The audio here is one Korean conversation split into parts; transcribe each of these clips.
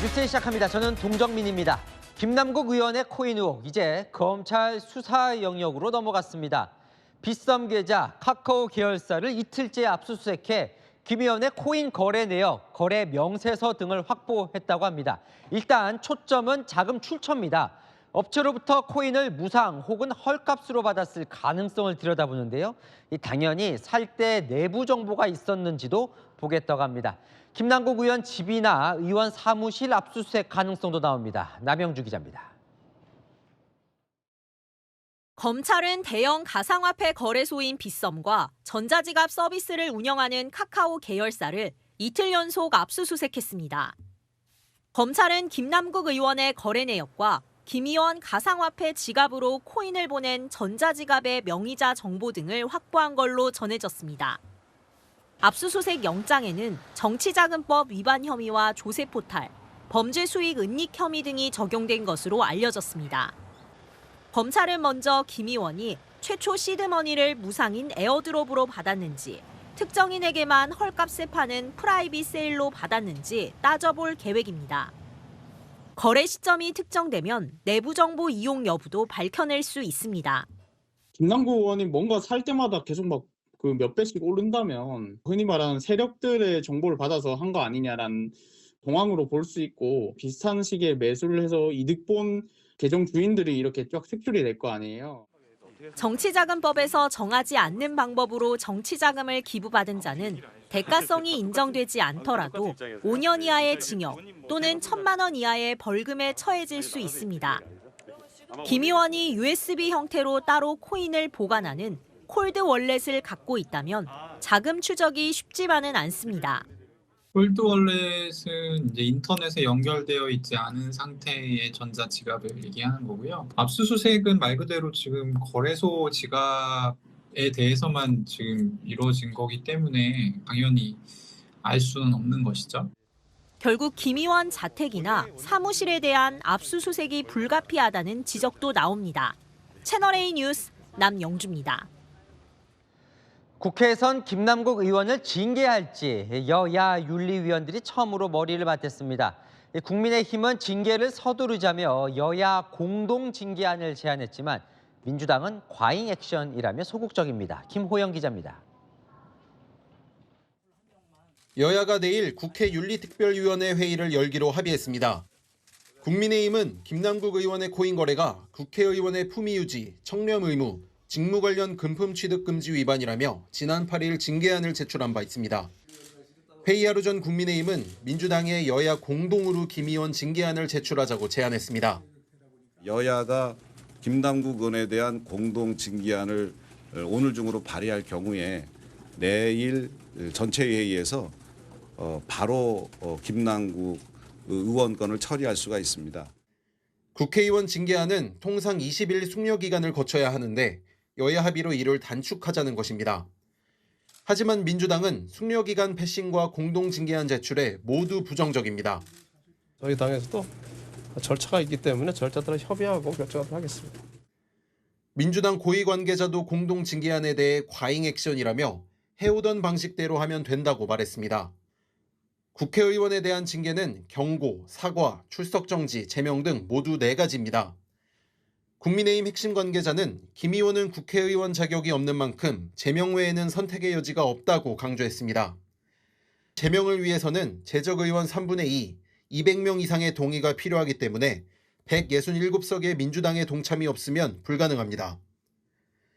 뉴스 시작합니다. 저는 동정민입니다. 김남국 의원의 코인 의혹, 이제 검찰 수사 영역으로 넘어갔습니다. 빗썸 계좌, 카카오 계열사를 이틀째 압수수색해 김 의원의 코인 거래 내역, 거래 명세서 등을 확보했다고 합니다. 일단 초점은 자금 출처입니다. 업체로부터 코인을 무상 혹은 헐값으로 받았을 가능성을 들여다보는데요. 당연히 살 때 내부 정보가 있었는지도 보겠다고 합니다. 김남국 의원 집이나 의원 사무실 압수수색 가능성도 나옵니다. 남영주 기자입니다. 검찰은 대형 가상화폐 거래소인 빗썸과 전자지갑 서비스를 운영하는 카카오 계열사를 이틀 연속 압수수색했습니다. 검찰은 김남국 의원의 거래 내역과 김 의원 가상화폐 지갑으로 코인을 보낸 전자지갑의 명의자 정보 등을 확보한 걸로 전해졌습니다. 압수수색 영장에는 정치자금법 위반 혐의와 조세포탈, 범죄수익 은닉 혐의 등이 적용된 것으로 알려졌습니다. 검찰은 먼저 김 의원이 최초 시드머니를 무상인 에어드롭으로 받았는지, 특정인에게만 헐값에 파는 프라이빗 세일로 받았는지 따져볼 계획입니다. 거래 시점이 특정되면 내부 정보 이용 여부도 밝혀낼 수 있습니다. 김남국 의원이 뭔가 살 때마다 계속 막 그 몇 배씩 오른다면 흔히 말하는 세력들의 정보를 받아서 한 거 아니냐라는 동황으로 볼 수 있고, 비슷한 시기에 매수를 해서 이득 본 계정 주인들이 이렇게 쫙 색출이 될 거 아니에요. 정치자금법에서 정하지 않는 방법으로 정치자금을 기부받은 자는 대가성이 인정되지 않더라도 5년 이하의 징역 또는 1,000만 원 이하의 벌금에 처해질 수 있습니다. 김 의원이 USB 형태로 따로 코인을 보관하는 콜드 월렛을 갖고 있다면 자금 추적이 쉽지만은 않습니다. 콜드 월렛은 이제 인터넷에 연결되어 있지 않은 상태의 전자지갑을 얘기하는 거고요. 압수수색은 말 그대로 지금 거래소 지갑에 대해서만 지금 이루어진 거기 때문에 당연히 알 수는 없는 것이죠. 결국 김 의원 자택이나 사무실에 대한 압수수색이 불가피하다는 지적도 나옵니다. 채널A 뉴스 남영주입니다. 국회에선 김남국 의원을 징계할지 여야 윤리위원들이 처음으로 머리를 맞댔습니다. 국민의힘은 징계를 서두르자며 여야 공동 징계안을 제안했지만 민주당은 과잉 액션이라며 소극적입니다. 김호영 기자입니다. 여야가 내일 국회 윤리특별위원회 회의를 열기로 합의했습니다. 국민의힘은 김남국 의원의 코인 거래가 국회의원의 품위 유지, 청렴 의무, 직무 관련 금품 취득 금지 위반이라며 지난 8일 징계안을 제출한 바 있습니다. 회의 하루 전 국민의힘은 민주당의 여야 공동으로 김 의원 징계안을 제출하자고 제안했습니다. 여야가 김남국 의원에 대한 공동 징계안을 오늘 중으로 발의할 경우에 내일 전체회의에서 바로 김남국 의원 건을 처리할 수가 있습니다. 국회의원 징계안은 통상 20일 숙려 기간을 거쳐야 하는데 여야 합의로 이를 단축하자는 것입니다. 하지만 민주당은 숙려 기간 패싱과 공동 징계안 제출에 모두 부정적입니다. 저희 당에서도 절차가 있기 때문에 절차 따라 협의하고 결정하도록 하겠습니다. 민주당 고위 관계자도 공동 징계안에 대해 과잉 액션이라며 해오던 방식대로 하면 된다고 말했습니다. 국회의원에 대한 징계는 경고, 사과, 출석 정지, 제명 등 모두 4가지입니다. 국민의힘 핵심 관계자는 김 의원은 국회의원 자격이 없는 만큼 제명 외에는 선택의 여지가 없다고 강조했습니다. 제명을 위해서는 재적의원 3분의 2, 200명 이상의 동의가 필요하기 때문에 167석의 민주당의 동참이 없으면 불가능합니다.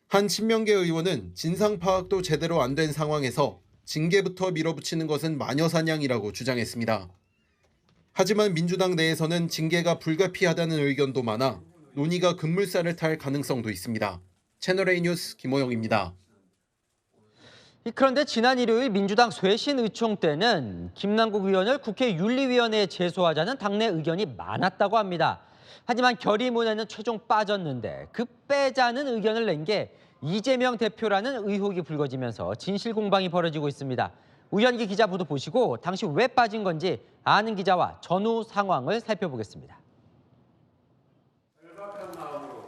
한 친명계 의원은 진상 파악도 제대로 안 된 상황에서 징계부터 밀어붙이는 것은 마녀사냥이라고 주장했습니다. 하지만 민주당 내에서는 징계가 불가피하다는 의견도 많아 논의가 급물살을 탈 가능성도 있습니다. 채널A 뉴스 김호영입니다. 그런데 지난 일요일 민주당 쇄신 의총 때는 김남국 의원을 국회 윤리위원회에 제소하자는 당내 의견이 많았다고 합니다. 하지만 결의문에는 최종 빠졌는데 그 빼자는 의견을 낸 게 이재명 대표라는 의혹이 불거지면서 진실 공방이 벌어지고 있습니다. 우현기 기자 보도 보시고 당시 왜 빠진 건지 아는 기자와 전후 상황을 살펴보겠습니다.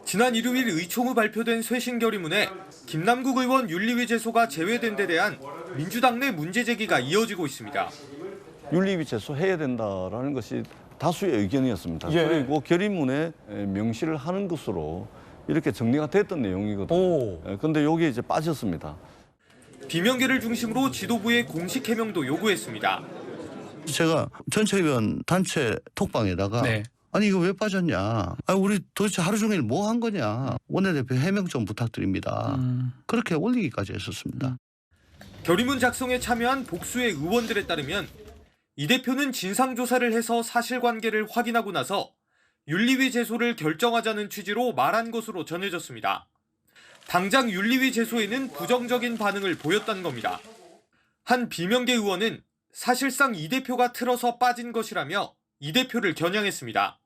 지난 일요일 의총 후 발표된 쇄신 결의문에 김남국 의원 윤리위 제소가 제외된 데 대한 민주당 내 문제 제기가 이어지고 있습니다. 윤리위 제소해야 된다라는 것이 다수의 의견이었습니다. 예. 그리고 결의문에 명시를 하는 것으로 이렇게 정리가 됐던 내용이거든요. 그런데 여기에 이제 빠졌습니다. 비명계를 중심으로 지도부의 공식 해명도 요구했습니다. 제가 전체의원 단체 톡방에다가 아니 이거 왜 빠졌냐? 아니 우리 도대체 하루 종일 뭐 한 거냐? 원내대표 해명 좀 부탁드립니다. 그렇게 올리기까지 했었습니다. 결의문 작성에 참여한 복수의 의원들에 따르면 이 대표는 진상조사를 해서 사실관계를 확인하고 나서 윤리위 제소를 결정하자는 취지로 말한 것으로 전해졌습니다. 당장 윤리위 제소에는 부정적인 반응을 보였다는 겁니다. 한 비명계 의원은 사실상 이 대표가 틀어서 빠진 것이라며 이 대표를 겨냥했습니다.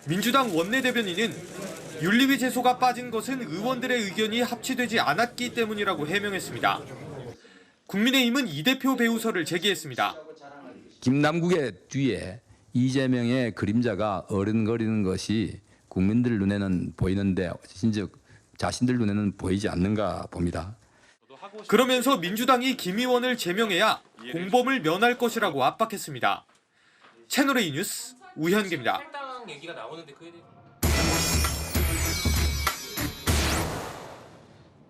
민주당 원내대변인은 윤리위 제소가 빠진 것은 의원들의 의견이 합치되지 않았기 때문이라고 해명했습니다. 국민의힘은 이 대표 배우설을 제기했습니다. 김남국의 뒤에 이재명의 그림자가 어른거리는 것이 국민들 눈에는 보이는데 진즉 자신들 눈에는 보이지 않는가 봅니다. 그러면서 민주당이 김 의원을 제명해야 공범을 면할 것이라고 압박했습니다. 채널A 뉴스 우현기입니다.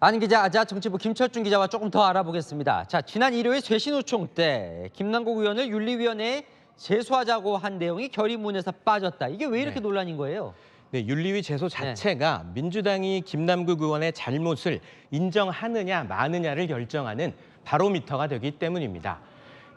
안 기자, 아자 정치부 김철중 기자와 조금 더 알아보겠습니다. 자, 지난 일요일 쇄신호총 때 김남국 의원을 윤리위원회에 제소하자고 한 내용이 결의문에서 빠졌다. 이게 왜 이렇게 논란인 거예요? 네, 윤리위 제소 자체가 민주당이 김남국 의원의 잘못을 인정하느냐 마느냐를 결정하는 바로미터가 되기 때문입니다.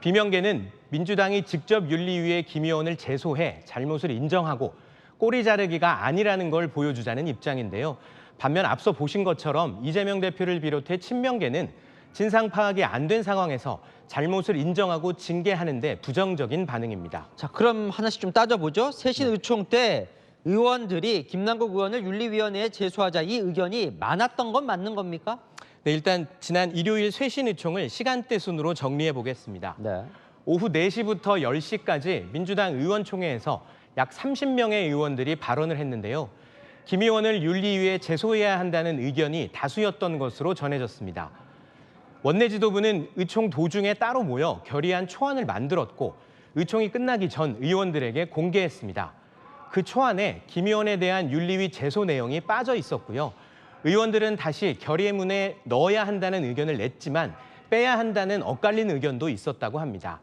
비명계는 민주당이 직접 윤리위에 김 의원을 제소해 잘못을 인정하고 꼬리 자르기가 아니라는 걸 보여주자는 입장인데요. 반면 앞서 보신 것처럼 이재명 대표를 비롯해 친명계는 진상 파악이 안 된 상황에서 잘못을 인정하고 징계하는 데 부정적인 반응입니다. 자, 그럼 하나씩 좀 따져보죠. 쇄신 의총 때 의원들이 김남국 의원을 윤리위원회에 제소하자 이 의견이 많았던 건 맞는 겁니까? 네, 일단 지난 일요일 쇄신 의총을 시간대 순으로 정리해 보겠습니다. 네. 오후 4시부터 10시까지 민주당 의원총회에서 약 30명의 의원들이 발언을 했는데요. 김 의원을 윤리위에 제소해야 한다는 의견이 다수였던 것으로 전해졌습니다. 원내 지도부는 의총 도중에 따로 모여 결의안 초안을 만들었고 의총이 끝나기 전 의원들에게 공개했습니다. 그 초안에 김 의원에 대한 윤리위 제소 내용이 빠져 있었고요. 의원들은 다시 결의문에 넣어야 한다는 의견을 냈지만 빼야 한다는 엇갈린 의견도 있었다고 합니다.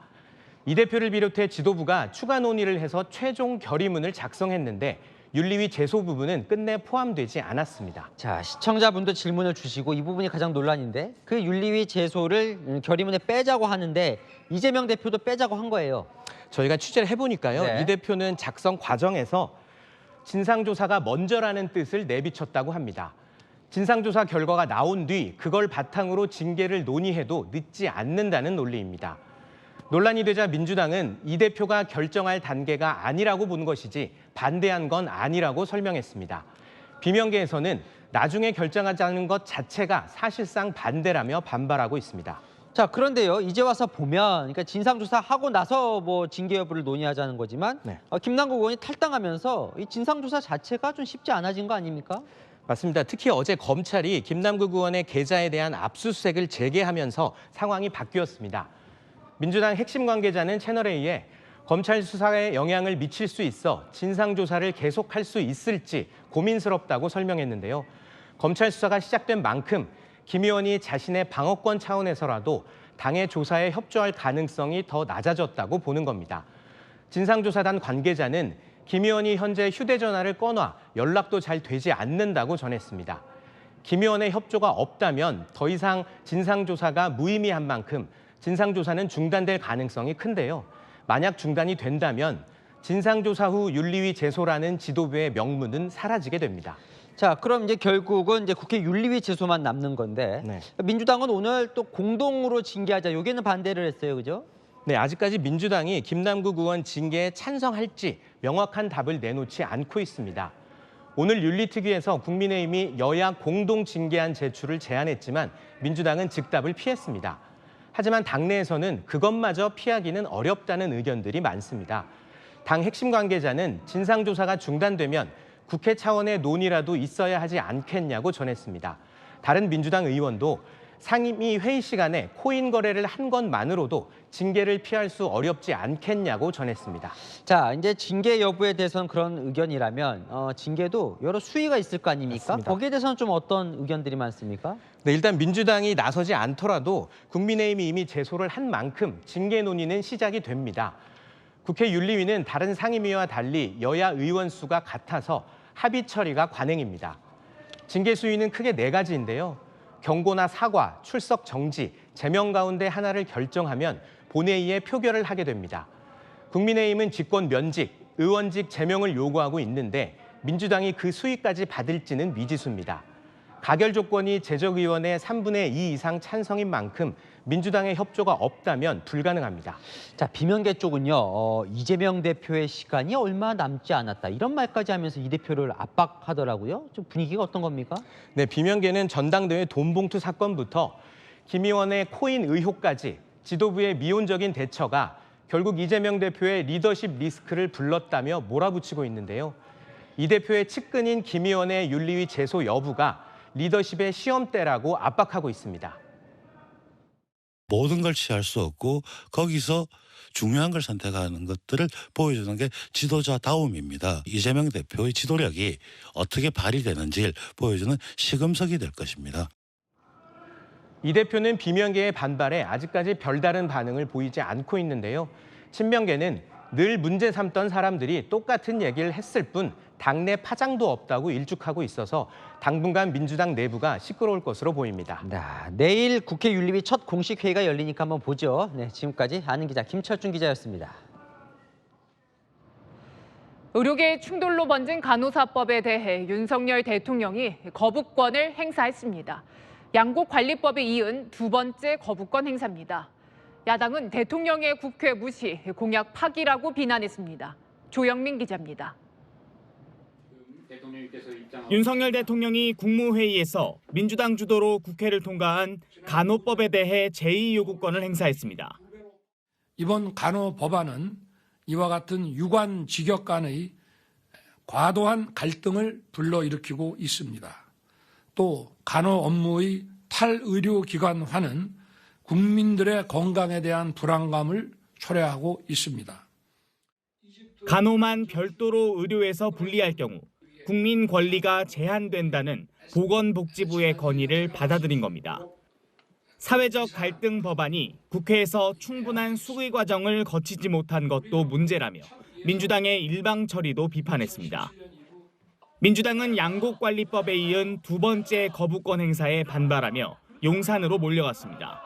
이 대표를 비롯해 지도부가 추가 논의를 해서 최종 결의문을 작성했는데 윤리위 제소 부분은 끝내 포함되지 않았습니다. 자, 시청자분도 질문을 주시고 이 부분이 가장 논란인데 그 윤리위 제소를 결의문에 빼자고 하는데 이재명 대표도 빼자고 한 거예요. 저희가 취재를 해보니까요. 네. 이 대표는 작성 과정에서 진상조사가 먼저라는 뜻을 내비쳤다고 합니다. 진상조사 결과가 나온 뒤 그걸 바탕으로 징계를 논의해도 늦지 않는다는 논리입니다. 논란이 되자 민주당은 이 대표가 결정할 단계가 아니라고 본 것이지 반대한 건 아니라고 설명했습니다. 비명계에서는 나중에 결정하자는 것 자체가 사실상 반대라며 반발하고 있습니다. 자, 그런데요. 이제 와서 보면 그러니까 진상조사하고 나서 뭐 징계 여부를 논의하자는 거지만 김남국 의원이 탈당하면서 이 진상조사 자체가 좀 쉽지 않아진 거 아닙니까? 맞습니다. 특히 어제 검찰이 김남국 의원의 계좌에 대한 압수수색을 재개하면서 상황이 바뀌었습니다. 민주당 핵심 관계자는 채널A에 검찰 수사에 영향을 미칠 수 있어 진상조사를 계속할 수 있을지 고민스럽다고 설명했는데요. 검찰 수사가 시작된 만큼 김 의원이 자신의 방어권 차원에서라도 당의 조사에 협조할 가능성이 더 낮아졌다고 보는 겁니다. 진상조사단 관계자는 김 의원이 현재 휴대전화를 꺼놔 연락도 잘 되지 않는다고 전했습니다. 김 의원의 협조가 없다면 더 이상 진상조사가 무의미한 만큼 진상조사는 중단될 가능성이 큰데요. 만약 중단이 된다면 진상조사 후 윤리위 제소라는 지도부의 명분은 사라지게 됩니다. 자, 그럼 이제 결국은 이제 국회 윤리위 제소만 남는 건데 민주당은 오늘 또 공동으로 징계하자 여기에는 반대를 했어요, 그죠? 네, 아직까지 민주당이 김남국 의원 징계에 찬성할지 명확한 답을 내놓지 않고 있습니다. 오늘 윤리특위에서 국민의힘이 여야 공동 징계안 제출을 제안했지만 민주당은 즉답을 피했습니다. 하지만 당내에서는 그것마저 피하기는 어렵다는 의견들이 많습니다. 당 핵심 관계자는 진상조사가 중단되면 국회 차원의 논의라도 있어야 하지 않겠냐고 전했습니다. 다른 민주당 의원도 상임위 회의 시간에 코인 거래를 한 것만으로도 징계를 피할 수 어렵지 않겠냐고 전했습니다. 자, 이제 징계 여부에 대해서는 그런 의견이라면 징계도 여러 수위가 있을 거 아닙니까? 맞습니다. 거기에 대해서는 좀 어떤 의견들이 많습니까? 네, 일단 민주당이 나서지 않더라도 국민의힘이 이미 제소를 한 만큼 징계 논의는 시작이 됩니다. 국회 윤리위는 다른 상임위와 달리 여야 의원 수가 같아서 합의 처리가 관행입니다. 징계 수위는 크게 4가지인데요. 경고나 사과, 출석 정지, 제명 가운데 하나를 결정하면 본회의에 표결을 하게 됩니다. 국민의힘은 직권 면직, 의원직 제명을 요구하고 있는데 민주당이 그 수위까지 받을지는 미지수입니다. 가결 조건이 제적의원의 3분의 2 이상 찬성인 만큼 민주당의 협조가 없다면 불가능합니다. 자, 비명계 쪽은요. 이재명 대표의 시간이 얼마 남지 않았다. 이런 말까지 하면서 이 대표를 압박하더라고요. 좀 분위기가 어떤 겁니까? 네, 비명계는 전당대회 돈봉투 사건부터 김 의원의 코인 의혹까지 지도부의 미온적인 대처가 결국 이재명 대표의 리더십 리스크를 불렀다며 몰아붙이고 있는데요. 이 대표의 측근인 김 의원의 윤리위 제소 여부가 리더십의 시험대라고 압박하고 있습니다. 모든 걸 취할 수 없고 거기서 중요한 걸 선택하는 것들을 보여주는 게 지도자다움입니다. 이재명 대표의 지도력이 어떻게 발휘되는지를 보여주는 시금석이 될 것입니다. 이 대표는 비명계의 반발에 아직까지 별다른 반응을 보이지 않고 있는데요. 친명계는 늘 문제 삼던 사람들이 똑같은 얘기를 했을 뿐 당내 파장도 없다고 일축하고 있어서 당분간 민주당 내부가 시끄러울 것으로 보입니다. 내일 국회 윤리위 첫 공식 회의가 열리니까 한번 보죠. 네, 지금까지 아는 기자 김철준 기자였습니다. 의료계의 충돌로 번진 간호사법에 대해 윤석열 대통령이 거부권을 행사했습니다. 양곡관리법에 이은 2번째 거부권 행사입니다. 야당은 대통령의 국회 무시, 공약 파기라고 비난했습니다. 조영민 기자입니다. 윤석열 대통령이 국무회의에서 민주당 주도로 국회를 통과한 간호법에 대해 제2요구권을 행사했습니다. 이번 간호 법안은 이와 같은 유관 직역 간의 과도한 갈등을 불러일으키고 있습니다. 또 간호 업무의 탈의료기관화는 국민들의 건강에 대한 불안감을 초래하고 있습니다. 간호만 별도로 의료에서 분리할 경우 국민 권리가 제한된다는 보건복지부의 건의를 받아들인 겁니다. 사회적 갈등 법안이 국회에서 충분한 수의 과정을 거치지 못한 것도 문제라며 민주당의 일방 처리도 비판했습니다. 민주당은 양곡관리법에 이은 2번째 거부권 행사에 반발하며 용산으로 몰려갔습니다.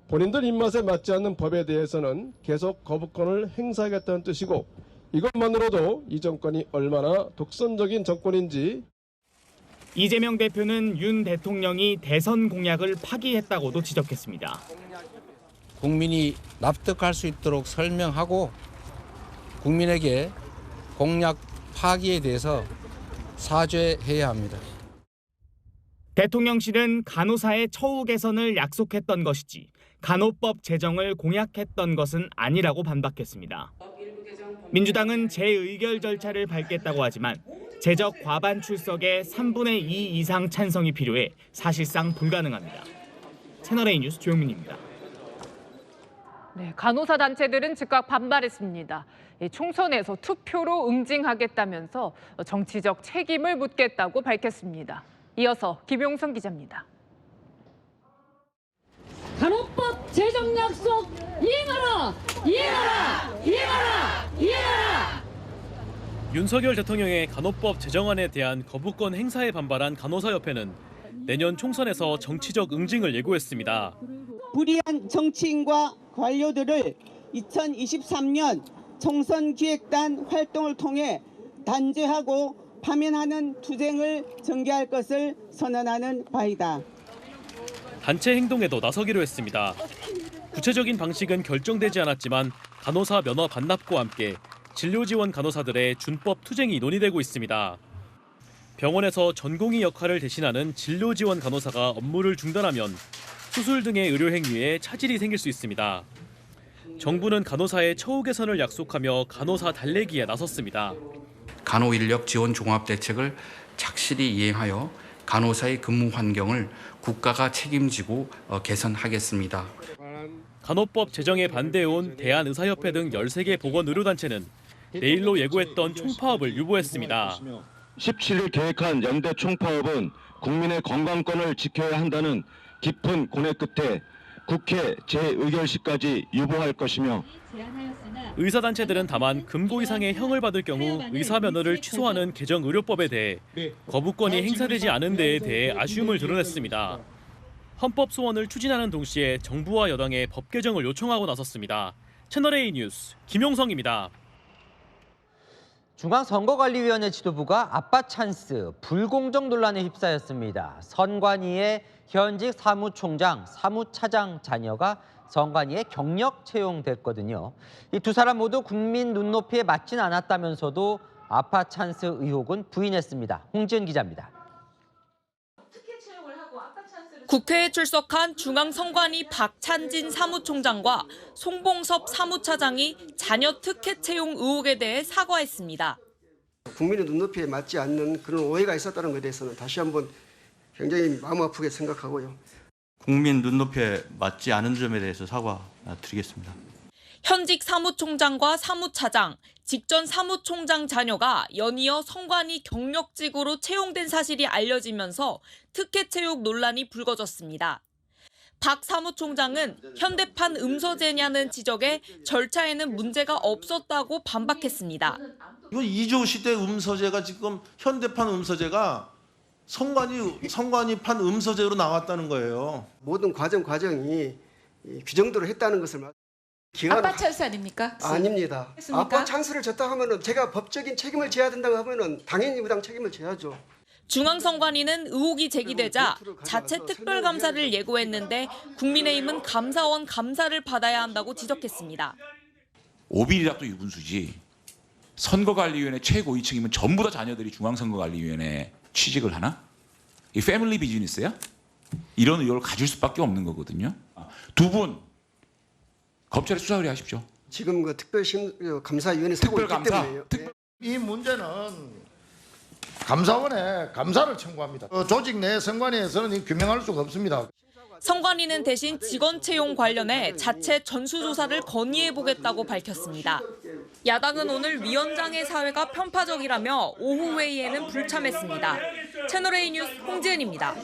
본인들 입맛에 맞지 않는 법에 대해서는 계속 거부권을 행사하겠다는 뜻이고 이것만으로도 이 정권이 얼마나 독선적인 정권인지. 이재명 대표는 윤 대통령이 대선 공약을 파기했다고도 지적했습니다. 국민이 납득할 수 있도록 설명하고 국민에게 공약 파기에 대해서 사죄해야 합니다. 대통령실은 간호사의 처우 개선을 약속했던 것이지 간호법 제정을 공약했던 것은 아니라고 반박했습니다. 민주당은 재의결 절차를 밟겠다고 하지만 제적 과반 출석의 3분의 2 이상 찬성이 필요해 사실상 불가능합니다. 채널A 뉴스 조영민입니다. 네, 간호사 단체들은 즉각 반발했습니다. 총선에서 투표로 응징하겠다면서 정치적 책임을 묻겠다고 밝혔습니다. 이어서 김용선 기자입니다. 간호법 제정 약속 이행하라! 이행하라! 이행하라! 이행하라! 윤석열 대통령의 간호법 제정안에 대한 거부권 행사에 반발한 간호사협회는 내년 총선에서 정치적 응징을 예고했습니다. 불의한 정치인과 관료들을 2023년 총선 기획단 활동을 통해 단죄하고 파면하는 투쟁을 전개할 것을 선언하는 바이다. 단체 행동에도 나서기로 했습니다. 구체적인 방식은 결정되지 않았지만 간호사 면허 반납과 함께 진료 지원 간호사들의 준법 투쟁이 논의되고 있습니다. 병원에서 전공의 역할을 대신하는 진료 지원 간호사가 업무를 중단하면 수술 등의 의료 행위에 차질이 생길 수 있습니다. 정부는 간호사의 처우 개선을 약속하며 간호사 달래기에 나섰습니다. 간호인력 지원 종합대책을 착실히 이행하여 간호사의 근무 환경을 국가가 책임지고 개선하겠습니다. 간호법 제정에 반대해온 대한의사협회 등 13개 보건의료단체는 내일로 예고했던 총파업을 유보했습니다. 17일 계획한 연대 총파업은 국민의 건강권을 지켜야 한다는 깊은 고뇌 끝에 국회 재의결시까지 유보할 것이며 의사단체들은 다만 금고 이상의 형을 받을 경우 의사 면허를 취소하는 개정의료법에 대해 거부권이 행사되지 않은 데에 대해 아쉬움을 드러냈습니다. 헌법 소원을 추진하는 동시에 정부와 여당에 법 개정을 요청하고 나섰습니다. 채널A 뉴스 김용성입니다. 중앙선거관리위원회 지도부가 아빠 찬스 불공정 논란에 휩싸였습니다. 선관위의 현직 사무총장, 사무차장 자녀가 선관위에 경력 채용됐거든요. 이 두 사람 모두 국민 눈높이에 맞진 않았다면서도 아빠 찬스 의혹은 부인했습니다. 홍지은 기자입니다. 국회에 출석한 중앙선관위 박찬진 사무총장과 송봉섭 사무차장이 자녀 특혜 채용 의혹에 대해 사과했습니다. 국민의 눈높이에 맞지 않는 그런 오해가 있었다는 것에 대해서는 다시 한번 굉장히 마음 아프게 생각하고요. 국민 눈높이에 맞지 않은 점에 대해서 사과드리겠습니다. 현직 사무총장과 사무차장, 직전 사무총장 자녀가 연이어 선관위 경력직으로 채용된 사실이 알려지면서 특혜 채용 논란이 불거졌습니다. 박 사무총장은 현대판 음서제냐는 지적에 절차에는 문제가 없었다고 반박했습니다. 이건 이조 시대 음서제가 지금 현대판 음서제가 선관위판 음서제로 나왔다는 거예요. 모든 과정이 규정대로 했다는 것을 아빠 찬스 아닙니까? 아닙니다. 했습니까? 아빠 찬스를 줬다 하면은 제가 법적인 책임을 져야 된다고 하면은 당연히 부당 책임을 져야죠. 중앙선관위는 의혹이 제기되자 자체 특별감사를 예고했는데 국민의힘은 감사원 감사를 받아야 한다고 지적했습니다. 5빌이라도 유분수지. 선거관리위원회 최고위층이면 전부 다 자녀들이 중앙선거관리위원회에 취직을 하나? 이 패밀리 비즈니스야? 이런 의혹을 가질 수밖에 없는 거거든요. 두 분 검찰에 수사 의뢰하십시오. 지금 그 특별감사위원회 세고 있기 때문에요. 이 문제는 감사원에 감사를 청구합니다. 조직 내 선관위에서는 규명할 수가 없습니다. 선관위는 대신 직원 채용 관련해 자체 전수조사를 건의해보겠다고 밝혔습니다. 야당은 오늘 위원장의 사회가 편파적이라며 오후 회의에는 불참했습니다. 채널A 뉴스 홍지은입니다.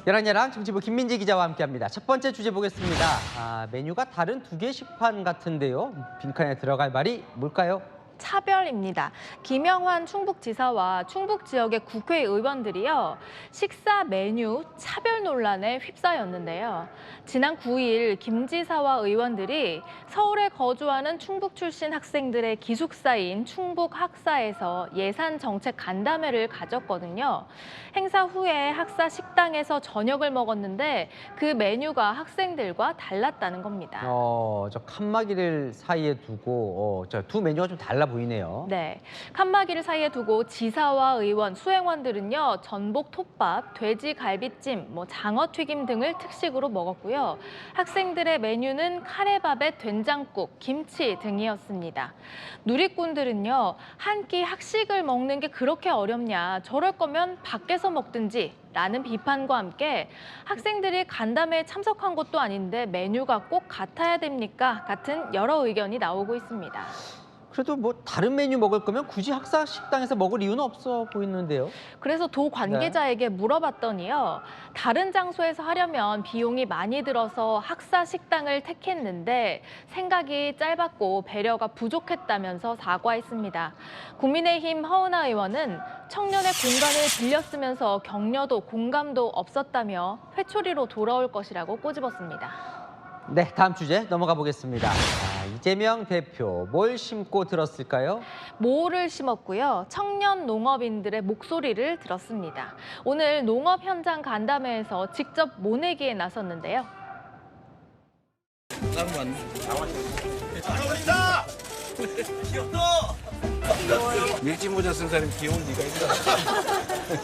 야랑야랑 정치부 김민지 기자와 함께합니다. 첫 번째 주제 보겠습니다. 메뉴가 다른 두 개 식판 같은데요. 빈칸에 들어갈 말이 뭘까요? 차별입니다. 김영환 충북지사와 충북 지역의 국회의원들이요. 식사 메뉴 차별 논란에 휩싸였는데요. 지난 9일 김 지사와 의원들이 서울에 거주하는 충북 출신 학생들의 기숙사인 충북학사에서 예산정책 간담회를 가졌거든요. 행사 후에 학사 식당에서 저녁을 먹었는데 그 메뉴가 학생들과 달랐다는 겁니다. 저 칸막이를 사이에 두고 저 두 메뉴가 좀 달라 보이네요. 네, 칸막이를 사이에 두고 지사와 의원, 수행원들은요 전복 톱밥, 돼지 갈비찜, 장어 튀김 등을 특식으로 먹었고요. 학생들의 메뉴는 카레밥에 된장국, 김치 등이었습니다. 누리꾼들은요 한 끼 학식을 먹는 게 그렇게 어렵냐, 저럴 거면 밖에서 먹든지 라는 비판과 함께 학생들이 간담회에 참석한 것도 아닌데 메뉴가 꼭 같아야 됩니까? 같은 여러 의견이 나오고 있습니다. 그래도 다른 메뉴 먹을 거면 굳이 학사 식당에서 먹을 이유는 없어 보이는데요. 그래서 도 관계자에게 물어봤더니요. 다른 장소에서 하려면 비용이 많이 들어서 학사 식당을 택했는데 생각이 짧았고 배려가 부족했다면서 사과했습니다. 국민의힘 허은하 의원은 청년의 공간을 빌렸으면서 격려도 공감도 없었다며 회초리로 돌아올 것이라고 꼬집었습니다. 네, 다음 주제 넘어가 보겠습니다. 이재명 대표 뭘 심고 들었을까요? 모를 심었고요. 청년 농업인들의 목소리를 들었습니다. 오늘 농업 현장 간담회에서 직접 모내기에 나섰는데요. 밀짚 모자 쓴 사람이 귀여운 네가 있다.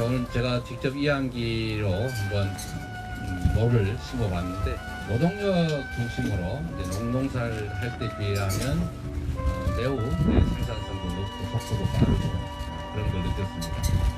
오늘 제가 직접 이항기로 한번 모를 심어봤는데 노동력 중심으로 이제 농사를 할 때 비하면 매우 생산성도 높고 속도도 빠르고 그런 걸 느꼈습니다.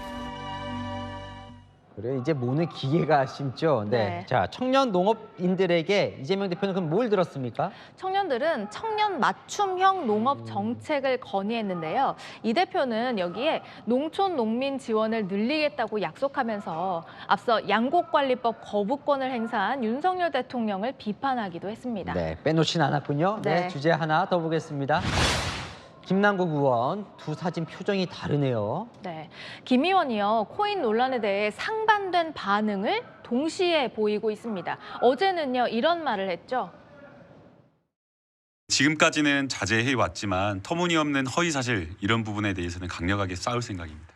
그래 이제 모는 기계가 심죠. 네. 네. 자, 청년 농업인들에게 이재명 대표는 그럼 뭘 들었습니까? 청년들은 청년 맞춤형 농업 정책을 건의했는데요. 이 대표는 여기에 농촌 농민 지원을 늘리겠다고 약속하면서 앞서 양곡관리법 거부권을 행사한 윤석열 대통령을 비판하기도 했습니다. 네, 빼놓진 않았군요. 네, 네. 주제 하나 더 보겠습니다. 김남국 의원 두 사진 표정이 다르네요. 네, 김 의원이요 코인 논란에 대해 상반된 반응을 동시에 보이고 있습니다. 어제는요 이런 말을 했죠. 지금까지는 자제해 왔지만 터무니없는 허위사실 이런 부분에 대해서는 강력하게 싸울 생각입니다.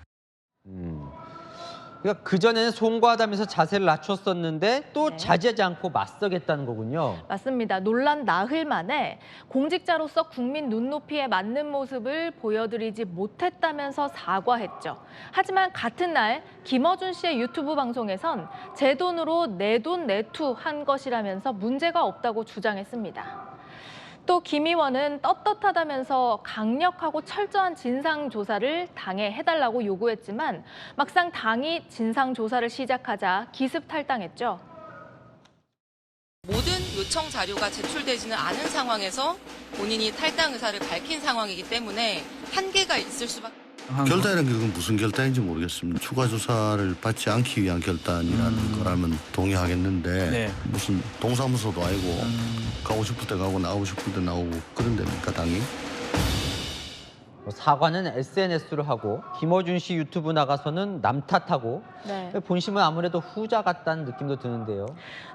그러니까 그전에는 송구하다면서 자세를 낮췄었는데 또 네. 자제하지 않고 맞서겠다는 거군요. 맞습니다. 논란 나흘 만에 공직자로서 국민 눈높이에 맞는 모습을 보여드리지 못했다면서 사과했죠. 하지만 같은 날 김어준 씨의 유튜브 방송에선 제 돈으로 내 돈 내투 한 것이라면서 문제가 없다고 주장했습니다. 또 김 의원은 떳떳하다면서 강력하고 철저한 진상조사를 당에 해달라고 요구했지만 막상 당이 진상조사를 시작하자 기습 탈당했죠. 모든 요청 자료가 제출되지는 않은 상황에서 본인이 탈당 의사를 밝힌 상황이기 때문에 한계가 있을 수밖에. 결단이라는 게 그건 무슨 결단인지 모르겠습니다. 추가 조사를 받지 않기 위한 결단이라는 거라면 동의하겠는데 네. 무슨 동사무소도 아니고 가고 싶을 때 가고 나오고 싶을 때 나오고 그런 데니까 당이. 사과는 SNS로 하고 김어준 씨 유튜브 나가서는 남 탓하고 네. 본심은 아무래도 후자 같다는 느낌도 드는데요.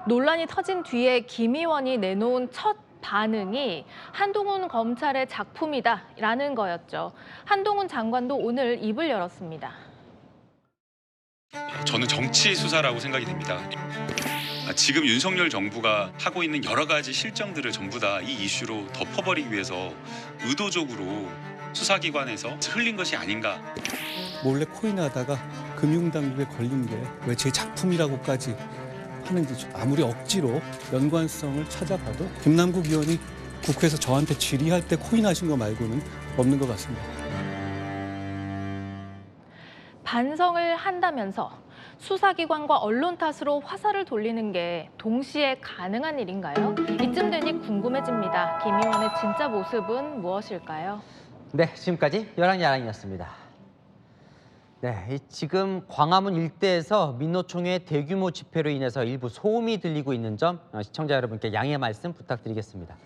논란이 터진 뒤에 김 의원이 내놓은 첫 반응이 한동훈 검찰의 작품이다라는 거였죠. 한동훈 장관도 오늘 입을 열었습니다. 저는 정치 수사라고 생각이 됩니다. 지금 윤석열 정부가 하고 있는 여러 가지 실정들을 전부 다 이 이슈로 덮어버리기 위해서 의도적으로 수사기관에서 흘린 것이 아닌가. 몰래 코인하다가 금융당국에 걸린 게 왜 제 작품이라고까지 하는지 아무리 억지로 연관성을 찾아봐도 김남국 의원이 국회에서 저한테 질의할 때 코인하신 거 말고는 없는 것 같습니다. 반성을 한다면서 수사기관과 언론 탓으로 화살을 돌리는 게 동시에 가능한 일인가요? 이쯤 되니 궁금해집니다. 김 의원의 진짜 모습은 무엇일까요? 네, 지금까지 열한야랑이었습니다. 네, 지금 광화문 일대에서 민노총의 대규모 집회로 인해서 일부 소음이 들리고 있는 점 시청자 여러분께 양해 말씀 부탁드리겠습니다.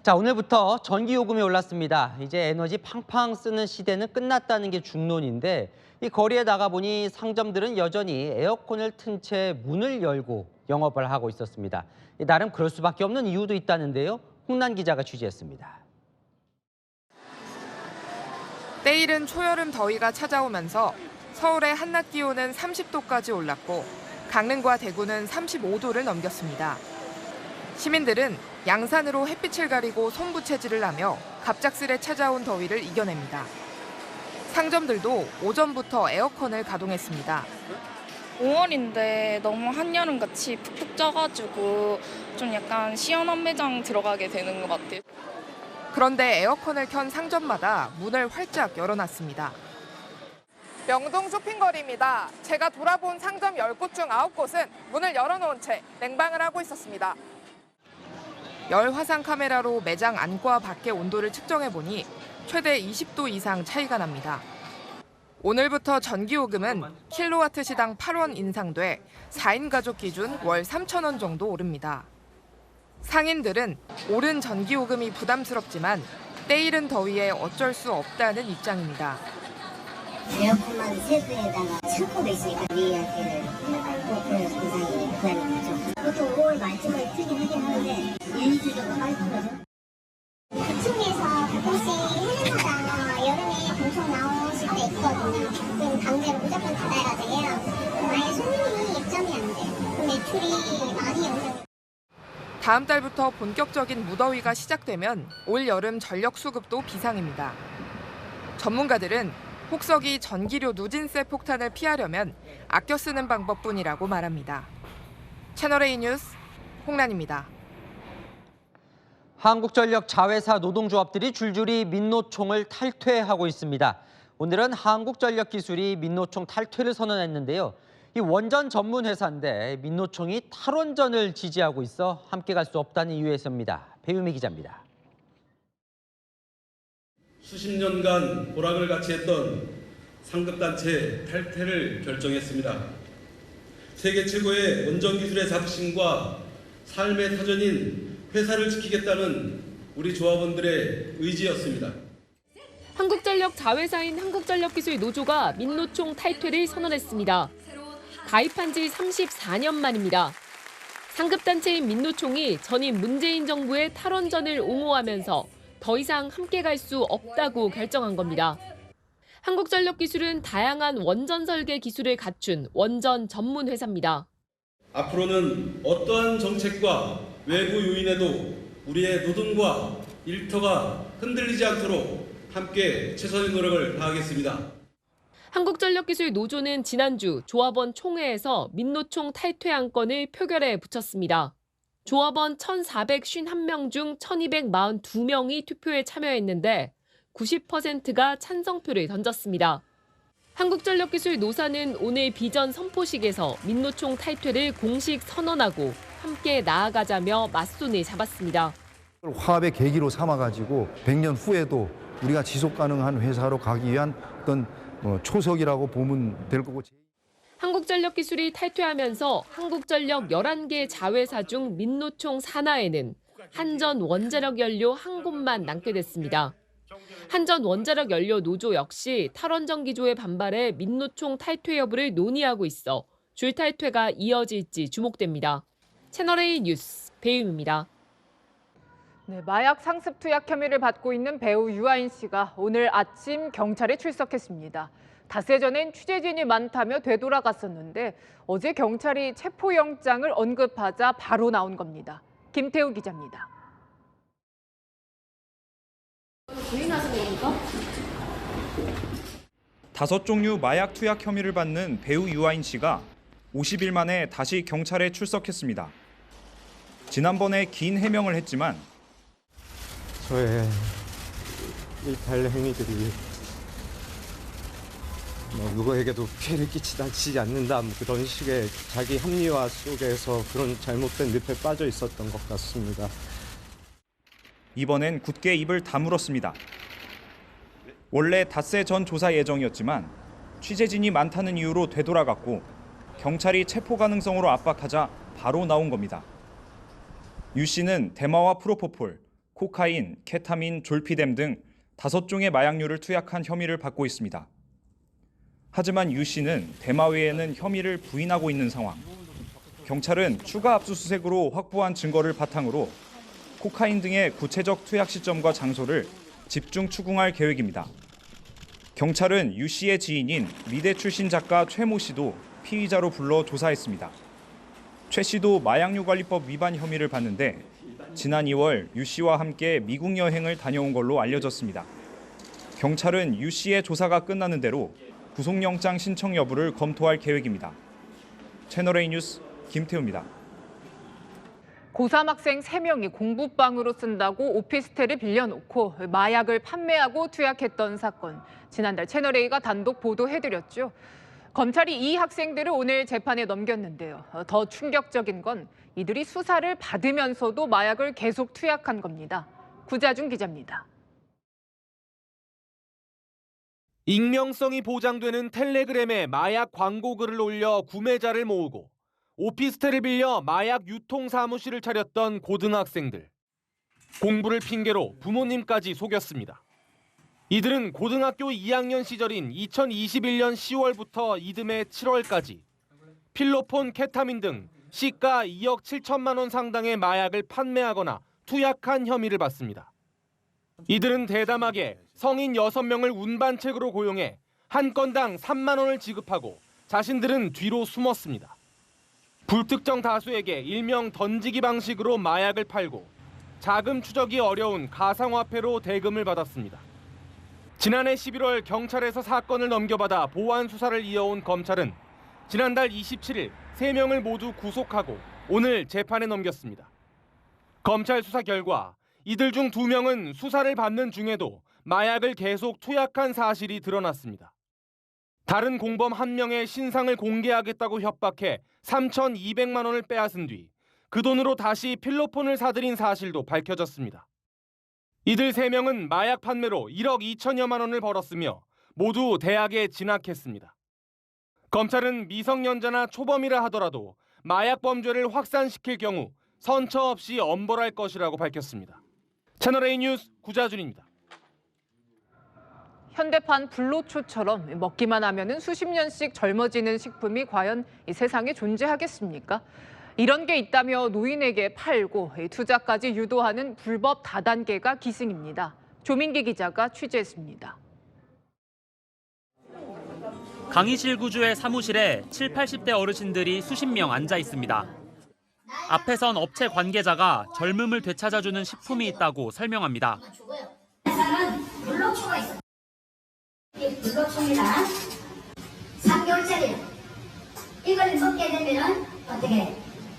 자, 오늘부터 전기요금이 올랐습니다. 이제 에너지 팡팡 쓰는 시대는 끝났다는 게 중론인데 이 거리에 나가보니 상점들은 여전히 에어컨을 튼 채 문을 열고 영업을 하고 있었습니다. 나름 그럴 수밖에 없는 이유도 있다는데요. 홍난 기자가 취재했습니다. 때이른 초여름 더위가 찾아오면서 서울의 한낮 기온은 30도까지 올랐고 강릉과 대구는 35도를 넘겼습니다. 시민들은 양산으로 햇빛을 가리고 손부채질을 하며 갑작스레 찾아온 더위를 이겨냅니다. 상점들도 오전부터 에어컨을 가동했습니다. 5월인데 너무 한여름같이 푹푹 쪄가지고 좀 약간 시원한 매장 들어가게 되는 것 같아요. 그런데 에어컨을 켠 상점마다 문을 활짝 열어놨습니다. 명동 쇼핑거리입니다. 제가 돌아본 상점 10곳 중 9곳은 문을 열어놓은 채 냉방을 하고 있었습니다. 열 화상 카메라로 매장 안과 밖의 온도를 측정해보니 최대 20도 이상 차이가 납니다. 오늘부터 전기요금은 킬로와트 시당 8원 인상돼 4인 가족 기준 월 3,000원 정도 오릅니다. 상인들은 오른 전기요금이 부담스럽지만 때이른 더위에 어쩔 수 없다는 입장입니다. 에어컨만 세수에다가 창고도 있으니까 위에를 꼭 그래서 인상이 구하는 거죠. 보통 5월 말쯤에 트긴 하긴 하는데 1-2주 정도 빠진 거죠. 구청에서 가끔씩 해외사가 여름에 방송 나오실 때 있거든요. 그럼 강제로 무조건 닫아야 돼요. 아예 손님이 입점이 안 돼요. 그럼 매출이 많이 영향을. 다음 달부터 본격적인 무더위가 시작되면 올 여름 전력 수급도 비상입니다. 전문가들은 혹석이 전기료 누진세 폭탄을 피하려면 아껴 쓰는 방법뿐이라고 말합니다. 채널A 뉴스 홍란입니다. 한국전력 자회사 노동조합들이 줄줄이 민노총을 탈퇴하고 있습니다. 오늘은 한국전력기술이 민노총 탈퇴를 선언했는데요. 이 원전 전문 회사인데 민노총이 탈원전을 지지하고 있어 함께 갈 수 없다는 이유에서입니다. 배유미 기자입니다. 수십 년간 보락을 같이 했던 상급단체 탈퇴를 결정했습니다. 세계 최고의 원전기술의 자부심과 삶의 터전인 회사를 지키겠다는 우리 조합원들의 의지였습니다. 한국전력 자회사인 한국전력기술 노조가 민노총 탈퇴를 선언했습니다. 가입한 지 34년 만입니다. 상급단체인 민노총이 전임 문재인 정부의 탈원전을 옹호하면서 더 이상 함께 갈 수 없다고 결정한 겁니다. 한국전력기술은 다양한 원전 설계 기술을 갖춘 원전 전문 회사입니다. 앞으로는 어떠한 정책과 외부 요인에도 우리의 노동과 일터가 흔들리지 않도록 함께 최선의 노력을 다하겠습니다. 한국전력기술 노조는 지난주 조합원 총회에서 민노총 탈퇴 안건을 표결에 붙였습니다. 조합원 1,451명 중 1,242명이 투표에 참여했는데 90%가 찬성표를 던졌습니다. 한국전력기술 노사는 오늘 비전 선포식에서 민노총 탈퇴를 공식 선언하고 함께 나아가자며 맞손을 잡았습니다. 화합의 계기로 삼아가지고 100년 후에도 우리가 지속 가능한 회사로 가기 위한 어떤 초석이라고 보면 될 거고. 한국전력기술이 탈퇴하면서 한국전력 11개 자회사 중 민노총 산하에는 한전 원자력 연료 한 곳만 남게 됐습니다. 한전 원자력 연료 노조 역시 탈원전 기조에 반발해 민노총 탈퇴 여부를 논의하고 있어 줄탈퇴가 이어질지 주목됩니다. 채널A 뉴스 배유미입니다. 네, 마약 상습 투약 혐의를 받고 있는 배우 유아인 씨가 오늘 아침 경찰에 출석했습니다. 닷새 전엔 취재진이 많다며 되돌아갔었는데 어제 경찰이 체포영장을 언급하자 바로 나온 겁니다. 김태우 기자입니다. 부인하시는 겁니까? 5종류 마약 투약 혐의를 받는 배우 유아인 씨가 50일 만에 다시 경찰에 출석했습니다. 지난번에 긴 해명을 했지만 저의 일탈 행위들이 누구에게도 피해를 끼치지 않는다 그런 식의 자기 합리화 속에서 그런 잘못된 늪에 빠져 있었던 것 같습니다. 이번엔 굳게 입을 다물었습니다. 원래 닷새 전 조사 예정이었지만 취재진이 많다는 이유로 되돌아갔고 경찰이 체포 가능성으로 압박하자 바로 나온 겁니다. 유 씨는 대마와 프로포폴, 코카인, 케타민, 졸피뎀 등 5종의 마약류를 투약한 혐의를 받고 있습니다. 하지만 유 씨는 대마 외에는 혐의를 부인하고 있는 상황. 경찰은 추가 압수수색으로 확보한 증거를 바탕으로 코카인 등의 구체적 투약 시점과 장소를 집중 추궁할 계획입니다. 경찰은 유 씨의 지인인 미대 출신 작가 최모 씨도 피의자로 불러 조사했습니다. 최 씨도 마약류관리법 위반 혐의를 받는데 지난 2월 유 씨와 함께 미국 여행을 다녀온 걸로 알려졌습니다. 경찰은 유 씨의 조사가 끝나는 대로 구속영장 신청 여부를 검토할 계획입니다. 채널A 뉴스 김태우입니다. 고3 학생 3명이 공부방으로 쓴다고 오피스텔을 빌려놓고 마약을 판매하고 투약했던 사건. 지난달 채널A가 단독 보도해드렸죠. 검찰이 이 학생들을 오늘 재판에 넘겼는데요. 더 충격적인 건 이들이 수사를 받으면서도 마약을 계속 투약한 겁니다. 구자준 기자입니다. 익명성이 보장되는 텔레그램에 마약 광고 글을 올려 구매자를 모으고 오피스텔을 빌려 마약 유통 사무실을 차렸던 고등학생들. 공부를 핑계로 부모님까지 속였습니다. 이들은 고등학교 2학년 시절인 2021년 10월부터 이듬해 7월까지 필로폰, 케타민 등 시가 2억 7천만 원 상당의 마약을 판매하거나 투약한 혐의를 받습니다. 이들은 대담하게 성인 6명을 운반책으로 고용해 한 건당 3만 원을 지급하고 자신들은 뒤로 숨었습니다. 불특정 다수에게 일명 던지기 방식으로 마약을 팔고 자금 추적이 어려운 가상화폐로 대금을 받았습니다. 지난해 11월 경찰에서 사건을 넘겨받아 보완 수사를 이어온 검찰은 지난달 27일 3명을 모두 구속하고 오늘 재판에 넘겼습니다. 검찰 수사 결과 이들 중 2명은 수사를 받는 중에도 마약을 계속 투약한 사실이 드러났습니다. 다른 공범 1명의 신상을 공개하겠다고 협박해 3,200만 원을 빼앗은 뒤 그 돈으로 다시 필로폰을 사들인 사실도 밝혀졌습니다. 이들 3명은 마약 판매로 1억 2천여만 원을 벌었으며 모두 대학에 진학했습니다. 검찰은 미성년자나 초범이라 하더라도 마약 범죄를 확산시킬 경우 선처 없이 엄벌할 것이라고 밝혔습니다. 채널A 뉴스 구자준입니다. 현대판 불로초처럼 먹기만 하면은 수십 년씩 젊어지는 식품이 과연 이 세상에 존재하겠습니까? 이런 게 있다며 노인에게 팔고 투자까지 유도하는 불법 다단계가 기승입니다. 조민기 기자가 취재했습니다. 강의실 구조의 사무실에 7, 80대 어르신들이 수십 명 앉아 있습니다. 앞에선 업체 관계자가 젊음을 되찾아주는 식품이 있다고 설명합니다. 세상은 불로초가 있어. 이 불로초입니다. 3개월짜리. 이걸 먹게 되면은 어떻게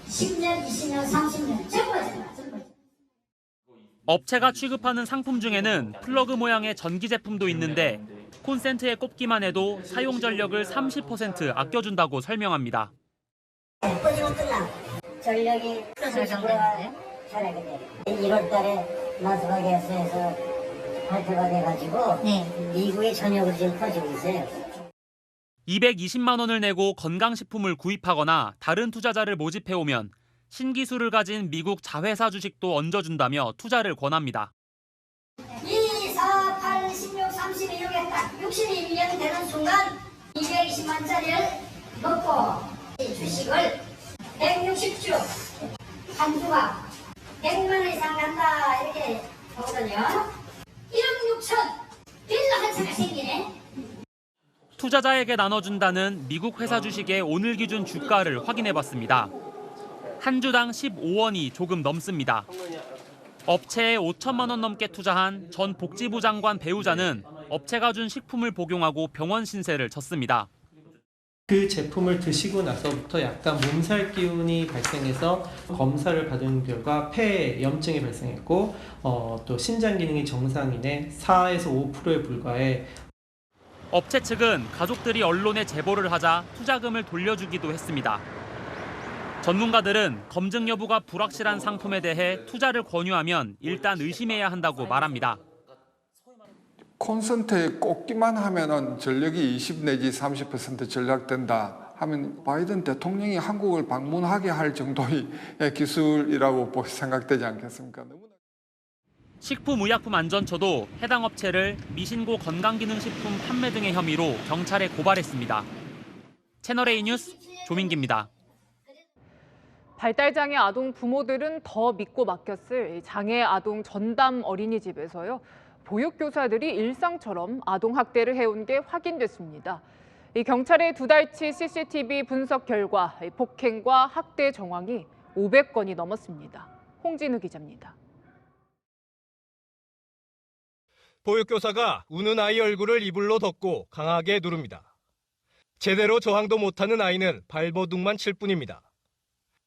10년, 20년, 30년 젊어진다. 업체가 취급하는 상품 중에는 플러그 모양의 전기 제품도 있는데 콘센트에 꼽기만 해도 사용 전력을 30% 아껴준다고 설명합니다. 꽂으면 끝나. 전력이 잘하게 돼. 1월 달에 라스베가스에서 발표가 돼가지고 미국의 전역으로 지금 퍼지고 있어요. 220만 원을 내고 건강식품을 구입하거나 다른 투자자를 모집해오면 신기술을 가진 미국 자회사 주식도 얹어준다며 투자를 권합니다. 2, 4, 8, 16, 32, 6에 딱 62년 되는 순간 220만짜리를 먹고 주식을 160주 한 주가 100만 원 이상 간다 이렇게 보거든요. 1억 6천 빌라 한 차가 생기네. 투자자에게 나눠준다는 미국 회사 주식의 오늘 기준 주가를 확인해봤습니다. 한 주당 15원이 조금 넘습니다. 업체에 5천만 원 넘게 투자한 전 복지부 장관 배우자는 업체가 준 식품을 복용하고 병원 신세를 졌습니다. 그 제품을 드시고 나서부터 약간 몸살 기운이 발생해서 검사를 받은 결과 폐에 염증이 발생했고 또 신장 기능이 정상인의 4에서 5%에 불과해. 업체 측은 가족들이 언론에 제보를 하자 투자금을 돌려주기도 했습니다. 전문가들은 검증 여부가 불확실한 상품에 대해 투자를 권유하면 일단 의심해야 한다고 말합니다. 콘센트에 꽂기만 하면은 전력이 20 내지 30% 전략된다 하면 바이든 대통령이 한국을 방문하게 할 정도의 기술이라고 생각되지 않겠습니까? 식품의약품안전처도 해당 업체를 미신고 건강기능식품 판매 등의 혐의로 경찰에 고발했습니다. 채널A 뉴스 조민기입니다. 발달장애 아동 부모들은 더 믿고 맡겼을 장애 아동 전담 어린이집에서요. 보육교사들이 일상처럼 아동 학대를 해온 게 확인됐습니다. 이 경찰의 2달치 CCTV 분석 결과 폭행과 학대 정황이 500건이 넘었습니다. 홍진우 기자입니다. 보육교사가 우는 아이 얼굴을 이불로 덮고 강하게 누릅니다. 제대로 저항도 못하는 아이는 발버둥만 칠 뿐입니다.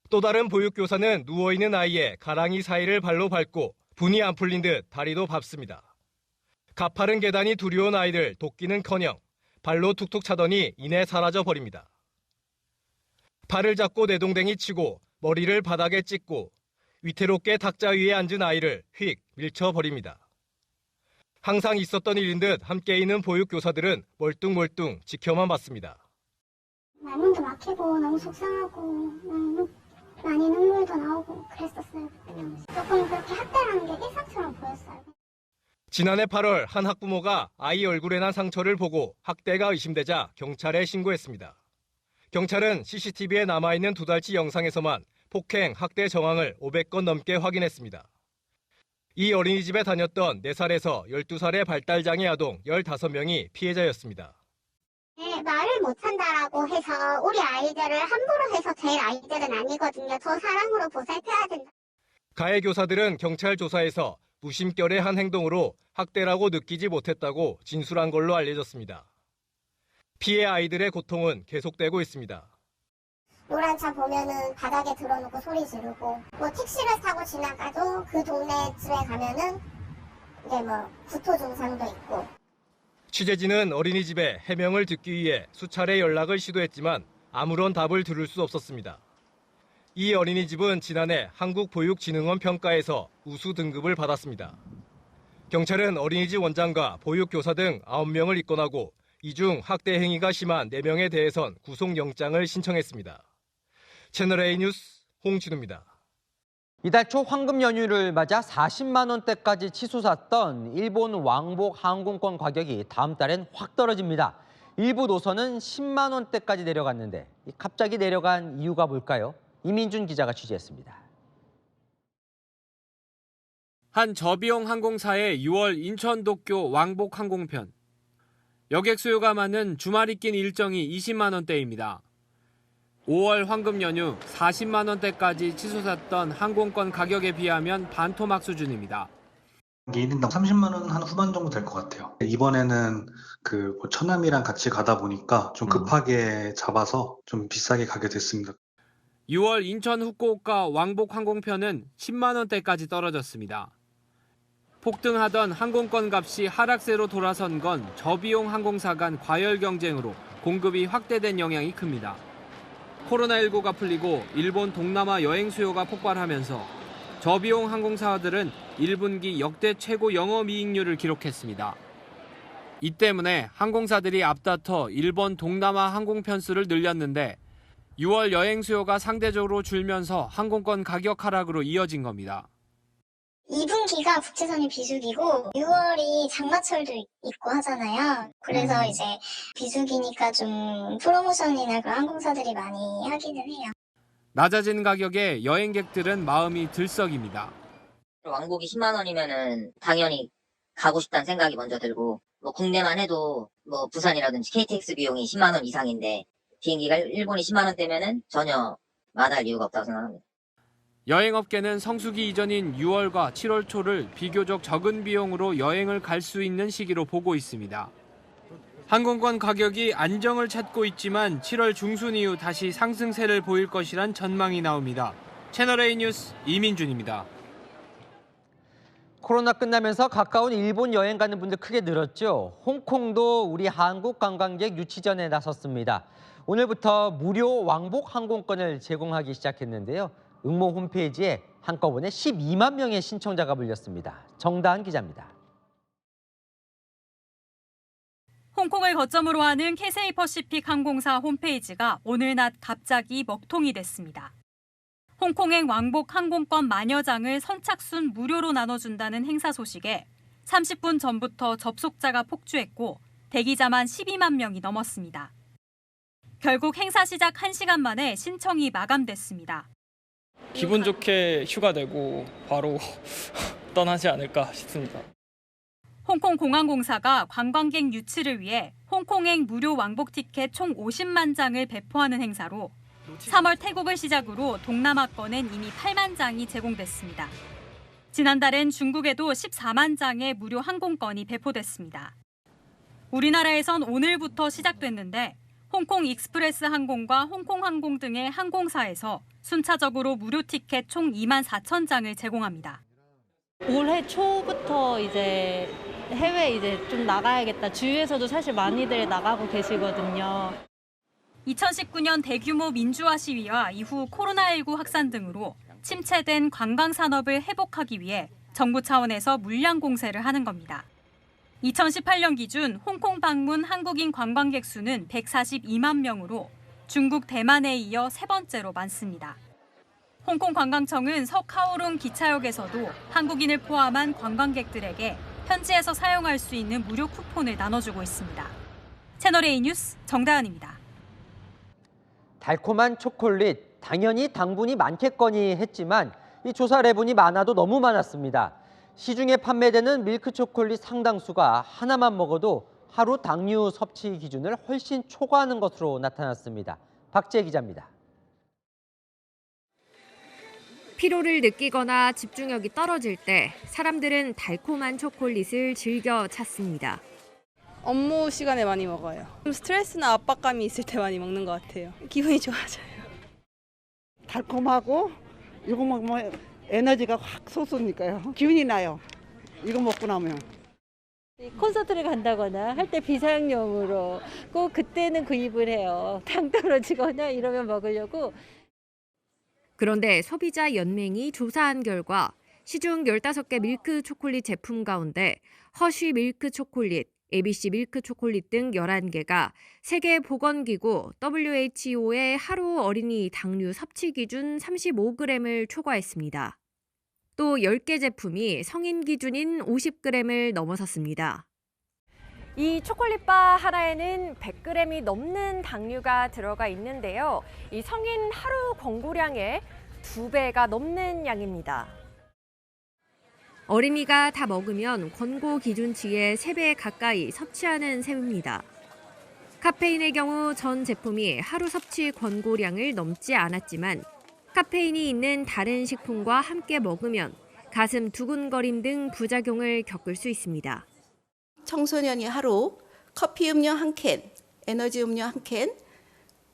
또 다른 보육교사는 누워있는 아이의 가랑이 사이를 발로 밟고 분이 안 풀린 듯 다리도 밟습니다. 가파른 계단이 두려운 아이들 돕기는커녕 발로 툭툭 차더니 이내 사라져 버립니다. 발을 잡고 내동댕이 치고 머리를 바닥에 찍고 위태롭게 탁자 위에 앉은 아이를 휙 밀쳐버립니다. 항상 있었던 일인 듯 함께 있는 보육교사들은 멀뚱멀뚱 지켜만 봤습니다. 말문도 막히고 너무 속상하고 많이 눈물도 나오고 그랬었어요. 조금 그렇게 학대라는 게 일상처럼 보였어요. 지난해 8월 한 학부모가 아이 얼굴에 난 상처를 보고 학대가 의심되자 경찰에 신고했습니다. 경찰은 CCTV에 남아있는 2달치 영상에서만 폭행, 학대 정황을 500건 넘게 확인했습니다. 이 어린이집에 다녔던 4살에서 12살의 발달장애 아동 15명이 피해자였습니다. 네, 말을 못한다라고 해서 우리 아이들을 함부로 해서 될 아이들은 아니거든요. 더 사랑으로 보살펴야 된다. 가해 교사들은 경찰 조사에서 무심결의 한 행동으로 학대라고 느끼지 못했다고 진술한 걸로 알려졌습니다. 피해 아이들의 고통은 계속되고 있습니다. 노란 차 보면은 바닥에 들어놓고 소리 지르고, 뭐 택시를 타고 지나가도 그 동네 집에 가면은 이제 뭐 구토 증상도 있고. 취재진은 어린이집에 해명을 듣기 위해 수차례 연락을 시도했지만 아무런 답을 들을 수 없었습니다. 이 어린이집은 지난해 한국보육진흥원 평가에서 우수 등급을 받았습니다. 경찰은 어린이집 원장과 보육교사 등 9명을 입건하고 이 중 학대 행위가 심한 4명에 대해선 구속영장을 신청했습니다. 채널A 뉴스 홍진우입니다. 이달 초 황금 연휴를 맞아 40만 원대까지 치솟았던 일본 왕복 항공권 가격이 다음 달엔 확 떨어집니다. 일부 노선은 10만 원대까지 내려갔는데 갑자기 내려간 이유가 뭘까요? 이민준 기자가 취재했습니다. 한 저비용 항공사의 6월 인천-도쿄 왕복 항공편. 여객 수요가 많은 주말이 낀 일정이 20만 원대입니다. 5월 황금 연휴 40만 원대까지 치솟았던 항공권 가격에 비하면 반토막 수준입니다. 1인당 30만 원 한 후반 정도 될 것 같아요. 이번에는 처남이랑 같이 가다 보니까 좀 급하게 잡아서 좀 비싸게 가게 됐습니다. 6월 인천 후쿠오카 왕복 항공편은 10만 원대까지 떨어졌습니다. 폭등하던 항공권 값이 하락세로 돌아선 건 저비용 항공사 간 과열 경쟁으로 공급이 확대된 영향이 큽니다. 코로나19가 풀리고 일본 동남아 여행 수요가 폭발하면서 저비용 항공사들은 1분기 역대 최고 영업이익률을 기록했습니다. 이 때문에 항공사들이 앞다퉈 일본 동남아 항공편 수를 늘렸는데 6월 여행 수요가 상대적으로 줄면서 항공권 가격 하락으로 이어진 겁니다. 2분기가 국제선이 비수기고 6월이 장마철도 있고 하잖아요. 그래서 이제 비수기니까 좀 프로모션이나 그런 항공사들이 많이 하기는 해요. 낮아진 가격에 여행객들은 마음이 들썩입니다. 왕복이 10만 원이면은 당연히 가고 싶다는 생각이 먼저 들고, 뭐 국내만 해도 뭐 부산이라든지 KTX 비용이 10만 원 이상인데 비행기가 일본이 10만 원대면은 전혀 마다할 이유가 없다고 생각합니다. 여행업계는 성수기 이전인 6월과 7월 초를 비교적 적은 비용으로 여행을 갈 수 있는 시기로 보고 있습니다. 항공권 가격이 안정을 찾고 있지만 7월 중순 이후 다시 상승세를 보일 것이란 전망이 나옵니다. 채널A 뉴스 이민준입니다. 코로나 끝나면서 가까운 일본 여행 가는 분들 크게 늘었죠. 홍콩도 우리 한국 관광객 유치전에 나섰습니다. 오늘부터 무료 왕복 항공권을 제공하기 시작했는데요. 응모 홈페이지에 한꺼번에 12만 명의 신청자가 몰렸습니다. 정다은 기자입니다. 홍콩을 거점으로 하는 캐세이 퍼시픽 항공사 홈페이지가 오늘 낮 갑자기 먹통이 됐습니다. 홍콩행 왕복 항공권 만여 장을 선착순 무료로 나눠준다는 행사 소식에 30분 전부터 접속자가 폭주했고 대기자만 12만 명이 넘었습니다. 결국 행사 시작 1시간 만에 신청이 마감됐습니다. 기분 좋게 휴가 내고 바로 떠나지 않을까 싶습니다. 홍콩 공항공사가 관광객 유치를 위해 홍콩행 무료 왕복 티켓 총 50만 장을 배포하는 행사로 3월 태국을 시작으로 동남아권엔 이미 8만 장이 제공됐습니다. 지난달엔 중국에도 14만 장의 무료 항공권이 배포됐습니다. 우리나라에선 오늘부터 시작됐는데 홍콩 익스프레스 항공과 홍콩항공 등의 항공사에서 순차적으로 무료 티켓 총 2만 4천 장을 제공합니다. 올해 초부터 이제 해외 이제 좀 나가야겠다. 주위에서도 사실 많이들 나가고 계시거든요. 2019년 대규모 민주화 시위와 이후 코로나19 확산 등으로 침체된 관광 산업을 회복하기 위해 정부 차원에서 물량 공세를 하는 겁니다. 2018년 기준 홍콩 방문 한국인 관광객 수는 142만 명으로 중국, 대만에 이어 세 번째로 많습니다. 홍콩 관광청은 서카오룽 기차역에서도 한국인을 포함한 관광객들에게 현지에서 사용할 수 있는 무료 쿠폰을 나눠주고 있습니다. 채널A 뉴스 정다은입니다. 달콤한 초콜릿, 당연히 당분이 많겠거니 했지만 이 조사 내분이 많아도 너무 많았습니다. 시중에 판매되는 밀크 초콜릿 상당수가 하나만 먹어도 하루 당류 섭취 기준을 훨씬 초과하는 것으로 나타났습니다. 박재 기자입니다. 피로를 느끼거나 집중력이 떨어질 때 사람들은 달콤한 초콜릿을 즐겨 찾습니다. 업무 시간에 많이 먹어요. 스트레스나 압박감이 있을 때 많이 먹는 것 같아요. 기분이 좋아져요. 달콤하고 이거 먹으면 에너지가 확 솟으니까요. 기분이 나요. 이거 먹고 나면. 콘서트를 간다거나 할 때 비상용으로 꼭 그때는 구입을 해요. 당 떨어지거나 이러면 먹으려고. 그런데 소비자 연맹이 조사한 결과 시중 15개 밀크 초콜릿 제품 가운데 허쉬 밀크 초콜릿, ABC 밀크 초콜릿 등 11개가 세계보건기구 WHO의 하루 어린이 당류 섭취 기준 35g을 초과했습니다. 또 10개 제품이 성인 기준인 50g을 넘어섰습니다. 이 초콜릿바 하나에는 100g이 넘는 당류가 들어가 있는데요. 이 성인 하루 권고량의 2배가 넘는 양입니다. 어린이가 다 먹으면 권고 기준치의 3배 가까이 섭취하는 셈입니다. 카페인의 경우 전 제품이 하루 섭취 권고량을 넘지 않았지만 카페인이 있는 다른 식품과 함께 먹으면 가슴 두근거림 등 부작용을 겪을 수 있습니다. 청소년이 하루 커피 음료 1캔, 에너지 음료 1캔,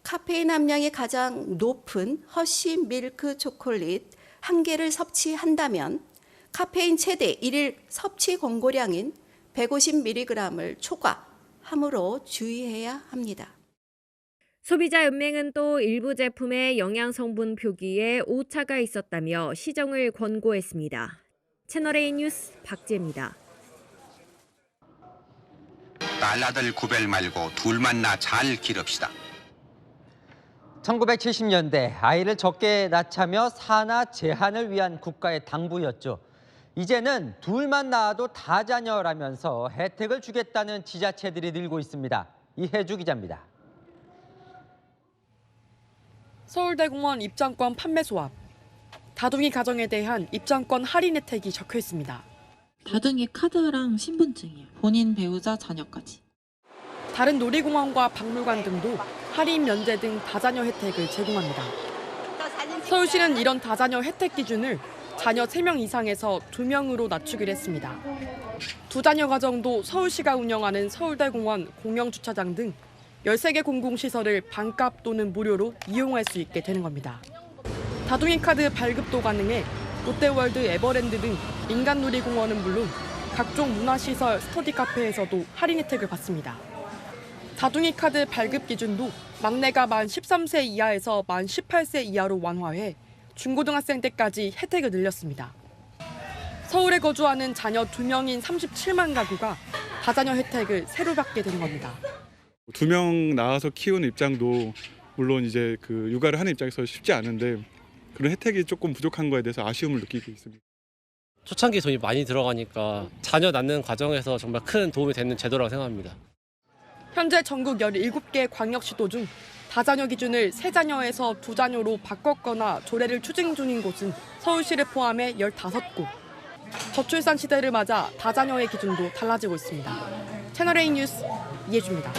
카페인 함량이 가장 높은 허쉬 밀크 초콜릿 1개를 섭취한다면 카페인 최대 1일 섭취 권고량인 150mg을 초과함으로 주의해야 합니다. 소비자연맹은 또 일부 제품의 영양성분 표기에 오차가 있었다며 시정을 권고했습니다. 채널A 뉴스 박지혜입니다. 딸아들 구별 말고 둘만 낳아 잘 기릅시다. 1970년대 아이를 적게 낳자며 산하 제한을 위한 국가의 당부였죠. 이제는 둘만 낳아도 다자녀라면서 혜택을 주겠다는 지자체들이 늘고 있습니다. 이혜주 기자입니다. 서울대공원 입장권 판매소 앞. 다둥이 가정에 대한 입장권 할인 혜택이 적혀 있습니다. 다둥이 카드랑 신분증이요. 본인, 배우자, 자녀까지. 다른 놀이공원과 박물관 등도 할인 면제 등 다자녀 혜택을 제공합니다. 서울시는 이런 다자녀 혜택 기준을 자녀 3명 이상에서 2명으로 낮추기로 했습니다. 2자녀 가정도 서울시가 운영하는 서울대공원 공영주차장 등 13개 공공시설을 반값 또는 무료로 이용할 수 있게 되는 겁니다. 다둥이 카드 발급도 가능해 롯데월드, 에버랜드 등 민간놀이공원은 물론 각종 문화시설, 스터디 카페에서도 할인 혜택을 받습니다. 다둥이 카드 발급 기준도 막내가 만 13세 이하에서 만 18세 이하로 완화해 중고등학생 때까지 혜택을 늘렸습니다. 서울에 거주하는 자녀 2명인 37만 가구가 다자녀 혜택을 새로 받게 된 겁니다. 2명 낳아서 키우는 입장도 물론 이제 그 육아를 하는 입장에서 쉽지 않은데 그런 혜택이 조금 부족한 거에 대해서 아쉬움을 느끼고 있습니다. 초창기 돈이 많이 들어가니까 자녀 낳는 과정에서 정말 큰 도움이 되는 제도라고 생각합니다. 현재 전국 17개 광역시도 중 다자녀 기준을 3자녀에서 2자녀로 바꿨거나 조례를 추진 중인 곳은 서울시를 포함해 15곳. 저출산 시대를 맞아 다자녀의 기준도 달라지고 있습니다. 채널A 뉴스 이혜주입니다.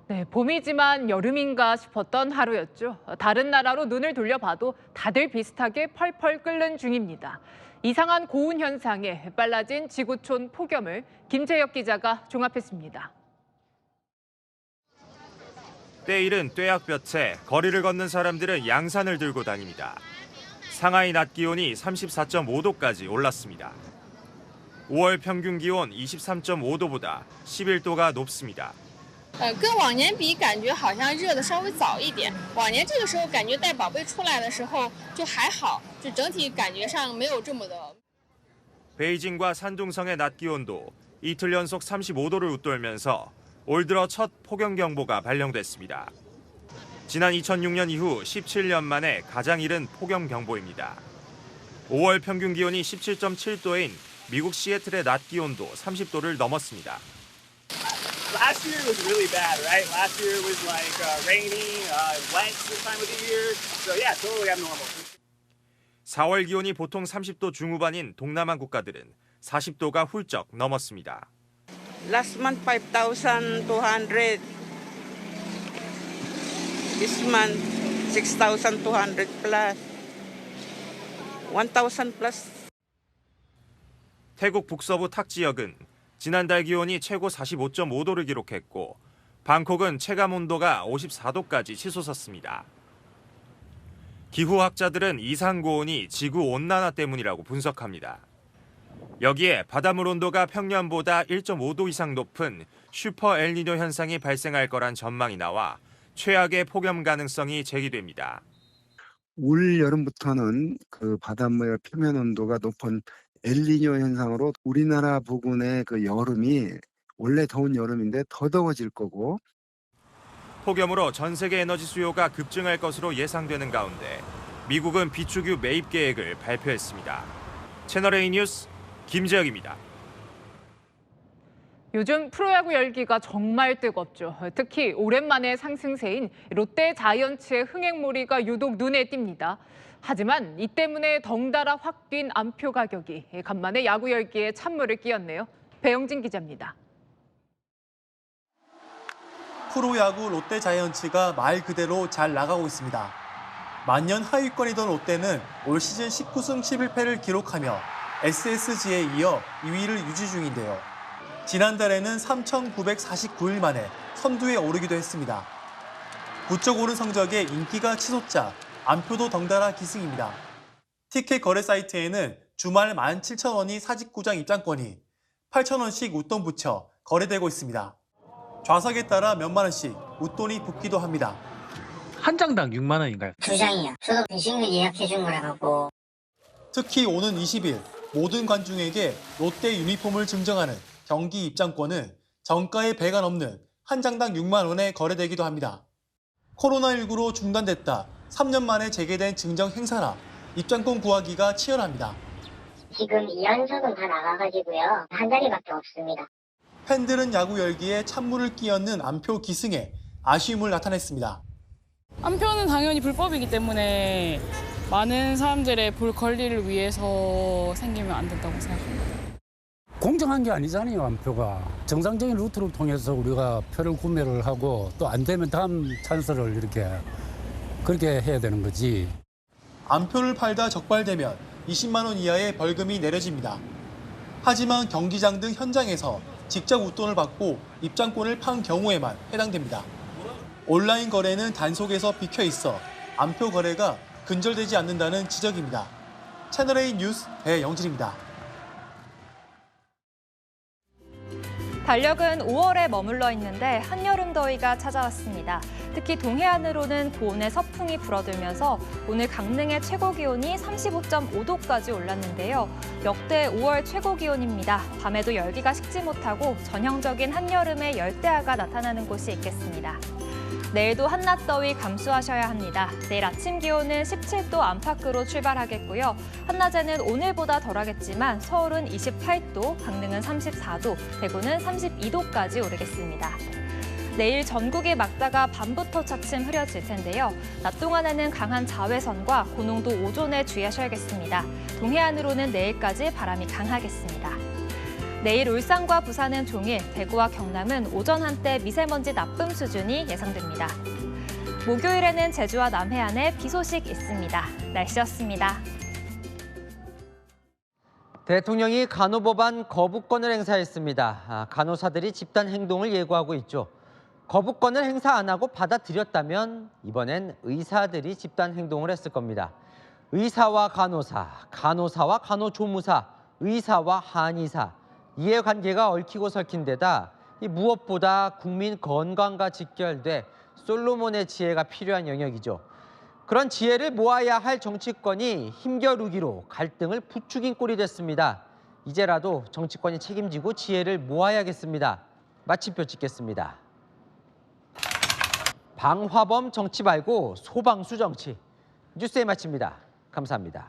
네, 봄이지만 여름인가 싶었던 하루였죠. 다른 나라로 눈을 돌려봐도 다들 비슷하게 펄펄 끓는 중입니다. 이상한 고온 현상에 빨라진 지구촌 폭염을 김재혁 기자가 종합했습니다. 때일은 뙤약볕에 거리를 걷는 사람들은 양산을 들고 다닙니다. 상하이 낮 기온이 34.5도까지 올랐습니다. 5월 평균 기온 23.5도보다 11도가 높습니다. 跟往年比，感觉好像热的稍微早一点。往年这个时候感觉带宝贝出来的时候就还好，就整体感觉上没有这么的。 베이징과 산둥성의 낮 기온도 이틀 연속 35도를 웃돌면서 올 들어 첫 폭염경보가 발령됐습니다. 지난 2006년 이후 17년 만에 가장 이른 폭염경보입니다. 5월 평균 기온이 17.7도인 미국 시애틀의 낮 기온도 30도를 넘었습니다. Last year was really bad, right? Last year was like rainy, wet this time of the year. So yeah, totally abnormal. 4월 기온이 보통 30도 중후반인 동남아 국가들은 40도가 훌쩍 넘었습니다. Last month 5,200. This month 6,200 plus. 1,000 plus. 태국 북서부 탁 지역은 지난달 기온이 최고 45.5도를 기록했고 방콕은 체감 온도가 54도까지 치솟았습니다. 기후학자들은 이상 고온이 지구 온난화 때문이라고 분석합니다. 여기에 바닷물 온도가 평년보다 1.5도 이상 높은 슈퍼 엘니뇨 현상이 발생할 거란 전망이 나와 최악의 폭염 가능성이 제기됩니다. 올 여름부터는 그 바닷물 표면 온도가 높은 엘니뇨 현상으로 우리나라 부근의 그 여름이 원래 더운 여름인데 더 더워질 거고, 폭염으로 전 세계 에너지 수요가 급증할 것으로 예상되는 가운데 미국은 비축유 매입 계획을 발표했습니다. 채널A 뉴스 김재혁입니다. 요즘 프로야구 열기가 정말 뜨겁죠. 특히 오랜만에 상승세인 롯데 자이언츠의 흥행몰이가 유독 눈에 띕니다. 하지만 이 때문에 덩달아 확 뛴 안표 가격이 간만에 야구 열기에 찬물을 끼얹네요. 배영진 기자입니다. 프로야구 롯데 자이언츠가 말 그대로 잘 나가고 있습니다. 만년 하위권이던 롯데는 올 시즌 19승 11패를 기록하며 SSG에 이어 2위를 유지 중인데요. 지난달에는 3,949일 만에 선두에 오르기도 했습니다. 부쩍 오른 성적에 인기가 치솟자 안표도 덩달아 기승입니다. 티켓 거래 사이트에는 주말 17,000원이 사직구장 입장권이 8,000원씩 웃돈 붙여 거래되고 있습니다. 좌석에 따라 몇만 원씩 웃돈이 붙기도 합니다. 한 장당 6만 원인가요? 2장이요. 저도 배신금 예약해 준 거라 갖고. 특히 오는 20일 모든 관중에게 롯데 유니폼을 증정하는 경기 입장권은 정가의 배가 넘는 한 장당 6만 원에 거래되기도 합니다. 코로나19로 중단됐다 3년 만에 재개된 증정 행사라 입장권 구하기가 치열합니다. 지금 2연석은 다 나가가지고요. 한 자리밖에 없습니다. 팬들은 야구 열기에 찬물을 끼얹는 안표 기승에 아쉬움을 나타냈습니다. 안표는 당연히 불법이기 때문에 많은 사람들의 볼 권리를 위해서 생기면 안 된다고 생각합니다. 공정한 게 아니잖아요, 안표가. 정상적인 루트를 통해서 우리가 표를 구매를 하고 또 안 되면 다음 찬스를 이렇게 그렇게 해야 되는 거지. 안표를 팔다 적발되면 20만 원 이하의 벌금이 내려집니다. 하지만 경기장 등 현장에서 직접 웃돈을 받고 입장권을 판 경우에만 해당됩니다. 온라인 거래는 단속에서 비켜 있어 안표 거래가 근절되지 않는다는 지적입니다. 채널A 뉴스 배영진입니다. 달력은 5월에 머물러 있는데 한여름 더위가 찾아왔습니다. 특히 동해안으로는 고온의 서풍이 불어들면서 오늘 강릉의 최고 기온이 35.5도까지 올랐는데요. 역대 5월 최고 기온입니다. 밤에도 열기가 식지 못하고 전형적인 한여름의 열대야가 나타나는 곳이 있겠습니다. 내일도 한낮 더위 감수하셔야 합니다. 내일 아침 기온은 17도 안팎으로 출발하겠고요. 한낮에는 오늘보다 덜하겠지만 서울은 28도, 강릉은 34도, 대구는 32도까지 오르겠습니다. 내일 전국이 막다가 밤부터 차츰 흐려질 텐데요. 낮 동안에는 강한 자외선과 고농도 오존에 주의하셔야겠습니다. 동해안으로는 내일까지 바람이 강하겠습니다. 내일 울산과 부산은 종일, 대구와 경남은 오전 한때 미세먼지 나쁨 수준이 예상됩니다. 목요일에는 제주와 남해안에 비 소식 있습니다. 날씨였습니다. 대통령이 간호법안 거부권을 행사했습니다. 간호사들이 집단 행동을 예고하고 있죠. 거부권을 행사 안 하고 받아들였다면 이번엔 의사들이 집단 행동을 했을 겁니다. 의사와 간호사, 간호사와 간호조무사, 의사와 한의사. 이해관계가 얽히고 설킨 데다 무엇보다 국민 건강과 직결돼 솔로몬의 지혜가 필요한 영역이죠. 그런 지혜를 모아야 할 정치권이 힘겨루기로 갈등을 부추긴 꼴이 됐습니다. 이제라도 정치권이 책임지고 지혜를 모아야겠습니다. 마침표 찍겠습니다. 방화범 정치 말고 소방수 정치. 뉴스에 마칩니다. 감사합니다.